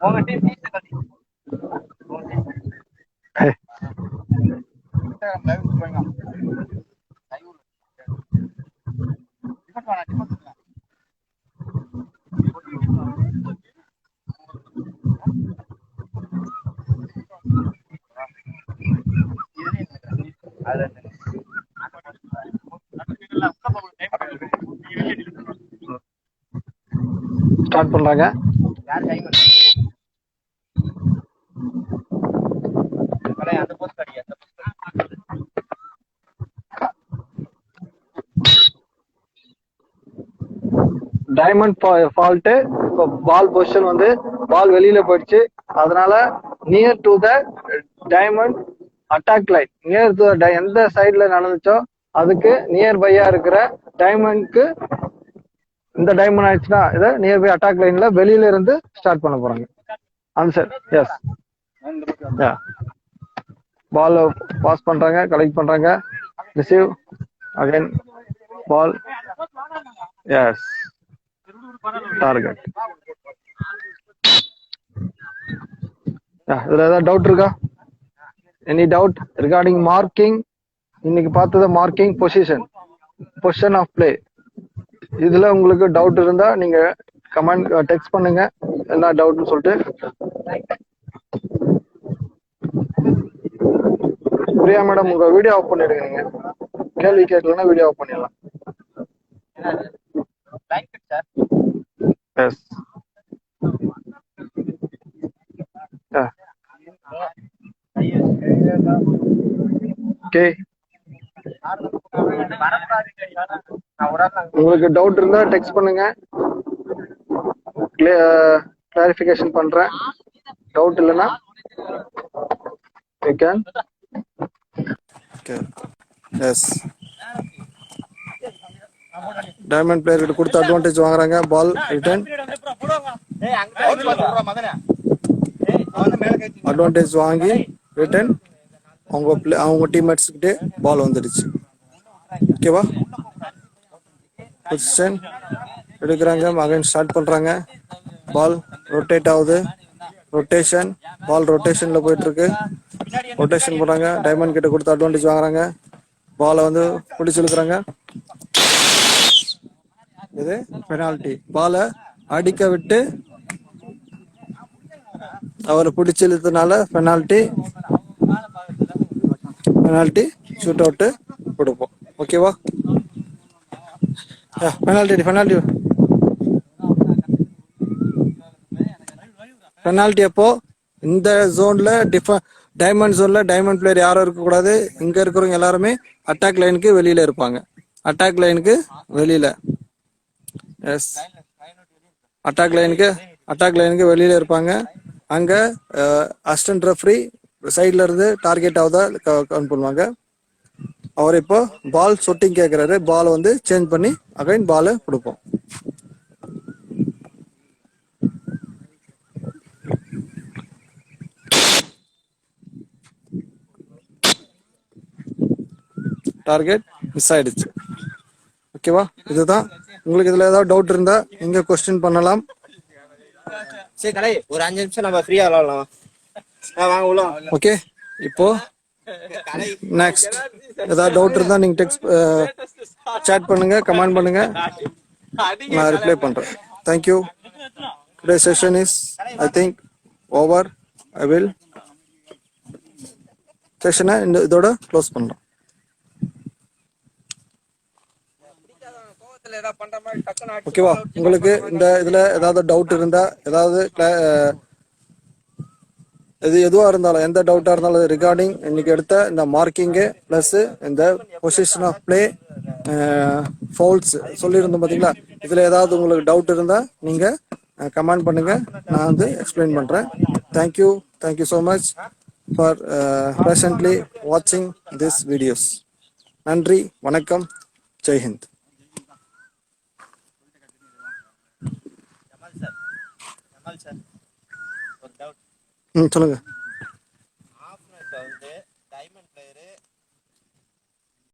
உங்க டீம் பீஸ் கட்டி லைவ் போங்க. ஸ்டார்ட் பண்றாங்க. யார் டைமண்ட் அட அந்த போஸ்ட் அடி அந்த டைமண்ட் ஃபால்ட். இப்போ பால் பொசிஷன் வந்து பால் வெளியில போயிடுச்சு. அதனால near to the diamond attack line, near to எந்த சைட்ல நடந்துச்சோ அதுக்கு நியர் பையா இருக்கிற டைமண்ட்க்கு இந்த டைமண்ட் ஆயிடுச்சுன்னா இதை நியர் பை அட்டாக் லைன்ல வெளியில இருந்து ஸ்டார்ட் பண்ண போறாங்க. Answer yes. பால் பாஸ் பண்றாங்க, கலெக்ட் பண்றாங்க, receive again ball. Yes, target. இதுல ஏதாவது டவுட் இருக்கா? Any doubt regarding marking? இன்னைக்கு பார்த்தது மார்க்கிங் பொசிஷன் ஆஃப் பிளே. இதுல உங்களுக்கு டவுட் இருந்தா நீங்க கமெண்ட் டெக்ஸ்ட் பண்ணுங்க, என்ன டவுட்னு சொல்லிட்டு. பிரியா மேடம், உங்க வீடியோ ஆஃப் பண்ணிடுங்க. நீங்க கேள்வி கேட்கலன்னா வீடியோ ஆஃப் பண்ணிடலாம். எஸ். ஓகே, உங்களுக்கு டவுட் இருந்தா டெக்ஸ்ட் பண்ணுங்க, கிளாரிஃபிகேஷன் பண்றேன். டவுட் இல்லைன்னா you can. Yes, Diamond player கிட்ட கொடுத்து அட்வான்டேஜ் வாங்குறாங்க. பால் ரிட்டர்ன், அட்வான்டேஜ் வாங்கி ரிட்டர்ன் அவங்க டீம்மேட்ஸ் கிட்டே பால் வந்துடுச்சு. ஓகேவா? பொசிஷன் எடுக்கிறாங்க, அகைன் ஸ்டார்ட் பண்றாங்க. பால் ரொட்டேட் ஆகுது, ரொட்டேஷன், பால் ரொட்டேஷன்ல போயிட்டு இருக்கு. ரொட்டேஷன் பண்றாங்க, டைமண்ட் கிட்ட கொடுத்து அட்வான்டேஜ் வாங்குறாங்க. பாலை வந்து பிடிச்சு இழுக்கிறாங்க. இது பெனால்டி. பாலை அடிக்க விட்டு அவரை பிடிச்சு இழுத்தனால பெனால்டி. பெனால்டி ஷூட் அவுட் கொடுப்போம். ஓகேவா? பெனால்டி பெனால்டி பெனால்டி அப்போ இந்த ஜோன்ல டைமண்ட் ஜோன்ல டைமண்ட் பிளேயர் யாரும் இருக்கக்கூடாது. இங்க இருக்கிறவங்க எல்லாருமே அட்டாக் லைனுக்கு வெளியில இருப்பாங்க. அட்டாக் லைனுக்கு வெளியில, எஸ், அட்டாக் லைனுக்கு வெளியில இருப்பாங்க. அங்க அசிஸ்டன்ட் ரெஃப்ரி சைட்ல இருந்து டார்கெட் ஆகுதா கவுண்ட் பண்ணுவாங்க. அவர் இப்போ பால் சொட்டிங் கேட்கிறாரு. பால் வந்து சேஞ்ச் பண்ணி அகைன் பால் கொடுப்போம். டார்கெட் மிஸ் ஆயிடுச்சு. ஓகேவா? இதுதான். உங்களுக்கு இதுல ஏதாவது டவுட் இருந்தா நீங்க கொஸ்டின் பண்ணலாம். சரி கடை, ஒரு 5 நிமிஷம் நம்ம ஃப்ரீயா விளாடலாம். வாங்க உள்ள. ஓகே, இப்போ நெக்ஸ்ட் ஏதாவது டவுட் இருந்தா நீங்க டெக்ஸ்ட் சாட் பண்ணுங்க, கமெண்ட் பண்ணுங்க, நான் ரிப்ளை பண்றேன். Thank you. Today session is I think over. I will செஷனை இதோட க்ளோஸ் பண்ணலாம். ஓகேவா? உங்களுக்கு இந்த இதுல ஏதாவது டவுட் இருந்தா, ஏதாவது எதுவா இருந்தாலும், எந்த டவுட்டா இருந்தாலும் ரிகார்டிங் இன்னைக்கு எடுத்த இந்த மார்க்கிங்கு பிளஸ் இந்த பொசிஷன் ஆஃப் பிளே, ஃபவுல்ஸ் சொல்லியிருந்தோம் பாத்தீங்களா? இதுல ஏதாவது உங்களுக்கு டவுட் இருந்தா நீங்க கமெண்ட் பண்ணுங்க, நான் வந்து எக்ஸ்பிளைன் பண்றேன். Thank you so much for patiently வாட்சிங் திஸ் வீடியோஸ். நன்றி, வணக்கம், ஜெய்ஹிந்த். ஜமால் சார், சொல்லுங்க.